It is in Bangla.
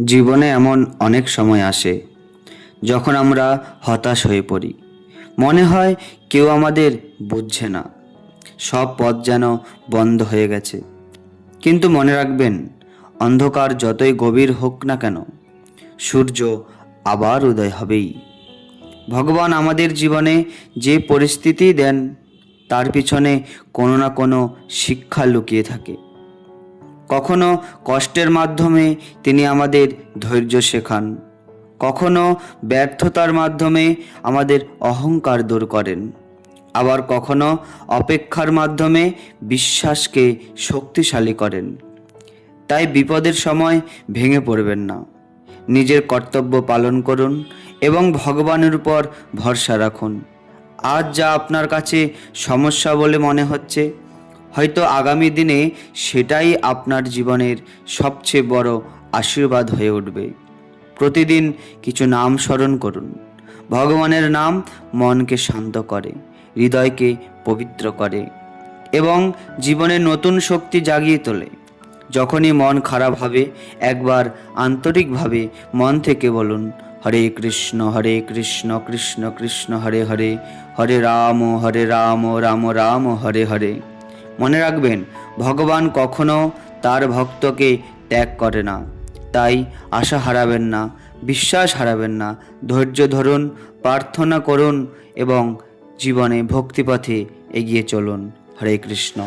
জীবনে এমন অনেক সময় আসে যখন আমরা হতাশ হয়ে পড়ি। মনে হয় কেউ আমাদের বুঝছে না, সব পথ যেন বন্ধ হয়ে গেছে। কিন্তু মনে রাখবেন, অন্ধকার যতই গভীর হোক না কেন, সূর্য আবার উদয় হবেই। ভগবান আমাদের জীবনে যে পরিস্থিতি দেন, তার পিছনে কোনো না কোনো শিক্ষা লুকিয়ে থাকে। কখনো কষ্টের মাধ্যমে তিনি আমাদের ধৈর্য শেখান, কখনো ব্যর্থতার মাধ্যমে আমাদের অহংকার দূর করেন, আবার কখনো অপেক্ষার মাধ্যমে বিশ্বাসকে শক্তিশালী করেন। তাই বিপদের সময় ভেঙে পড়বেন না, নিজের কর্তব্য পালন করুন এবং ভগবানের উপর ভরসা রাখুন। আজ যা আপনার কাছে সমস্যা বলে মনে হচ্ছে, হয়তো আগামী দিনে সেটাই আপনার জীবনের সবচেয়ে বড় আশীর্বাদ হয়ে উঠবে। প্রতিদিন কিছু নাম স্মরণ করুন। ভগবানের নাম মনকে শান্ত করে, হৃদয়কে পবিত্র করে এবং জীবনে নতুন শক্তি জাগিয়ে তোলে। যখনই মন খারাপ হবে, একবার আন্তরিকভাবে মন থেকে বলুন, হরে কৃষ্ণ কৃষ্ণ কৃষ্ণ হরে হরে, হরে রাম রাম রাম হরে হরে। মনে রাখবেন, ভগবান কখনো তার ভক্তকে ত্যাগ করে না। তাই আশা হারাবেন না, বিশ্বাস হারাবেন না, ধৈর্য ধরুন, প্রার্থনা করুন এবং জীবনে ভক্তিপথে এগিয়ে চলুন। হরে কৃষ্ণ।